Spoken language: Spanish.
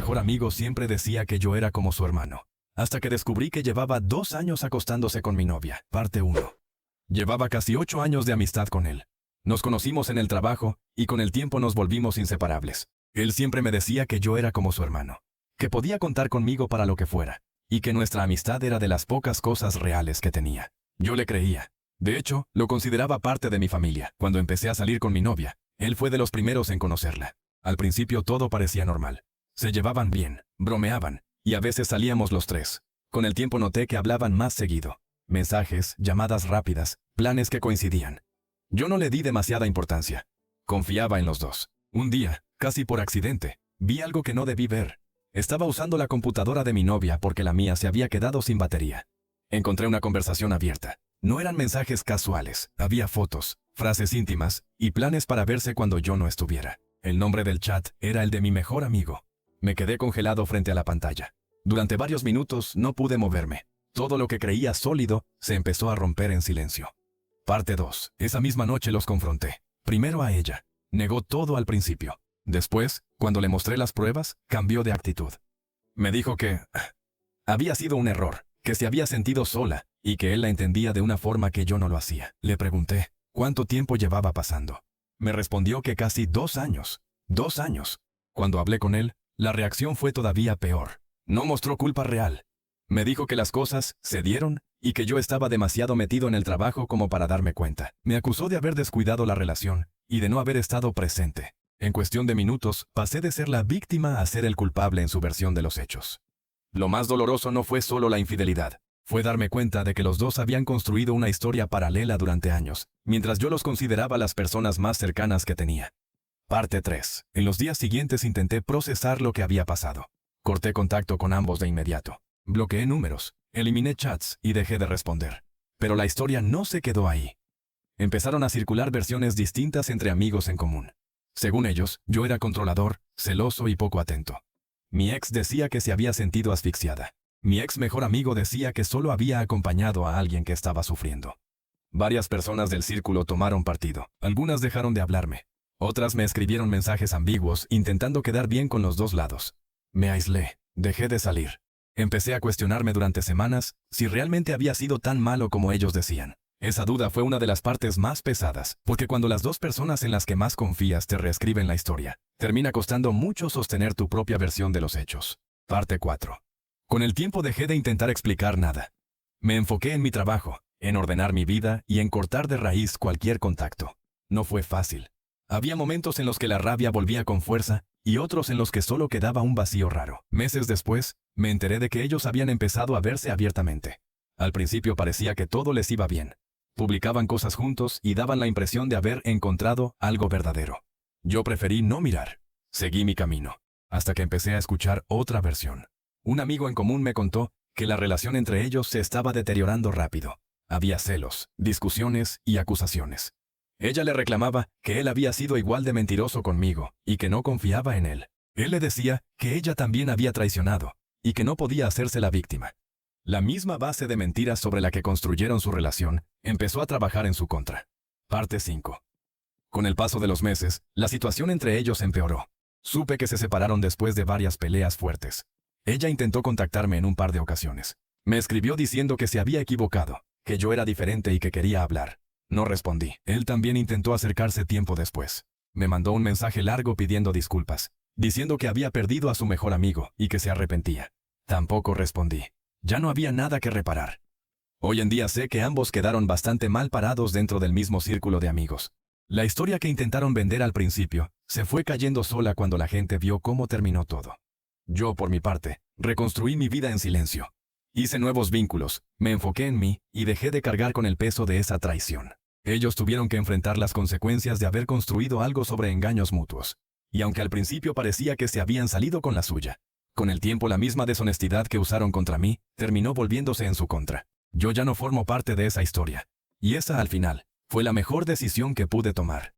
mejor amigo siempre decía que yo era como su hermano. Hasta que descubrí que llevaba 2 años acostándose con mi novia. Parte 1. Llevaba casi 8 años de amistad con él. Nos conocimos en el trabajo, y con el tiempo nos volvimos inseparables. Él siempre me decía que yo era como su hermano, que podía contar conmigo para lo que fuera, y que nuestra amistad era de las pocas cosas reales que tenía. Yo le creía. De hecho, lo consideraba parte de mi familia. Cuando empecé a salir con mi novia, él fue de los primeros en conocerla. Al principio todo parecía normal. Se llevaban bien, bromeaban, y a veces salíamos los tres. Con el tiempo noté que hablaban más seguido. Mensajes, llamadas rápidas, planes que coincidían. Yo no le di demasiada importancia. Confiaba en los dos. Un día, casi por accidente, vi algo que no debí ver. Estaba usando la computadora de mi novia porque la mía se había quedado sin batería. Encontré una conversación abierta. No eran mensajes casuales, había fotos, frases íntimas y planes para verse cuando yo no estuviera. El nombre del chat era el de mi mejor amigo. Me quedé congelado frente a la pantalla. Durante varios minutos no pude moverme. Todo lo que creía sólido se empezó a romper en silencio. Parte 2. Esa misma noche los confronté. Primero a ella. Negó todo al principio. Después, cuando le mostré las pruebas, cambió de actitud. Me dijo que había sido un error, que se había sentido sola, y que él la entendía de una forma que yo no lo hacía. Le pregunté, ¿cuánto tiempo llevaba pasando? Me respondió que casi 2 años. 2 años. Cuando hablé con él, la reacción fue todavía peor. No mostró culpa real. Me dijo que las cosas se dieron y que yo estaba demasiado metido en el trabajo como para darme cuenta. Me acusó de haber descuidado la relación y de no haber estado presente. En cuestión de minutos, pasé de ser la víctima a ser el culpable en su versión de los hechos. Lo más doloroso no fue solo la infidelidad. Fue darme cuenta de que los dos habían construido una historia paralela durante años, mientras yo los consideraba las personas más cercanas que tenía. Parte 3. En los días siguientes intenté procesar lo que había pasado. Corté contacto con ambos de inmediato. Bloqueé números, eliminé chats y dejé de responder. Pero la historia no se quedó ahí. Empezaron a circular versiones distintas entre amigos en común. Según ellos, yo era controlador, celoso y poco atento. Mi ex decía que se había sentido asfixiada. Mi ex mejor amigo decía que solo había acompañado a alguien que estaba sufriendo. Varias personas del círculo tomaron partido. Algunas dejaron de hablarme. Otras me escribieron mensajes ambiguos intentando quedar bien con los dos lados. Me aislé. Dejé de salir. Empecé a cuestionarme durante semanas si realmente había sido tan malo como ellos decían. Esa duda fue una de las partes más pesadas, porque cuando las dos personas en las que más confías te reescriben la historia, termina costando mucho sostener tu propia versión de los hechos. Parte 4. Con el tiempo dejé de intentar explicar nada. Me enfoqué en mi trabajo, en ordenar mi vida y en cortar de raíz cualquier contacto. No fue fácil. Había momentos en los que la rabia volvía con fuerza y otros en los que solo quedaba un vacío raro. Meses después, me enteré de que ellos habían empezado a verse abiertamente. Al principio parecía que todo les iba bien. Publicaban cosas juntos y daban la impresión de haber encontrado algo verdadero. Yo preferí no mirar. Seguí mi camino, hasta que empecé a escuchar otra versión. Un amigo en común me contó que la relación entre ellos se estaba deteriorando rápido. Había celos, discusiones y acusaciones. Ella le reclamaba que él había sido igual de mentiroso conmigo y que no confiaba en él. Él le decía que ella también había traicionado y que no podía hacerse la víctima. La misma base de mentiras sobre la que construyeron su relación empezó a trabajar en su contra. Parte 5. Con el paso de los meses, la situación entre ellos empeoró. Supe que se separaron después de varias peleas fuertes. Ella intentó contactarme en un par de ocasiones. Me escribió diciendo que se había equivocado, que yo era diferente y que quería hablar. No respondí. Él también intentó acercarse tiempo después. Me mandó un mensaje largo pidiendo disculpas, diciendo que había perdido a su mejor amigo y que se arrepentía. Tampoco respondí. Ya no había nada que reparar. Hoy en día sé que ambos quedaron bastante mal parados dentro del mismo círculo de amigos. La historia que intentaron vender al principio se fue cayendo sola cuando la gente vio cómo terminó todo. Yo, por mi parte, reconstruí mi vida en silencio. Hice nuevos vínculos, me enfoqué en mí y dejé de cargar con el peso de esa traición. Ellos tuvieron que enfrentar las consecuencias de haber construido algo sobre engaños mutuos. Y aunque al principio parecía que se habían salido con la suya, con el tiempo la misma deshonestidad que usaron contra mí terminó volviéndose en su contra. Yo ya no formo parte de esa historia. Y esa, al final, fue la mejor decisión que pude tomar.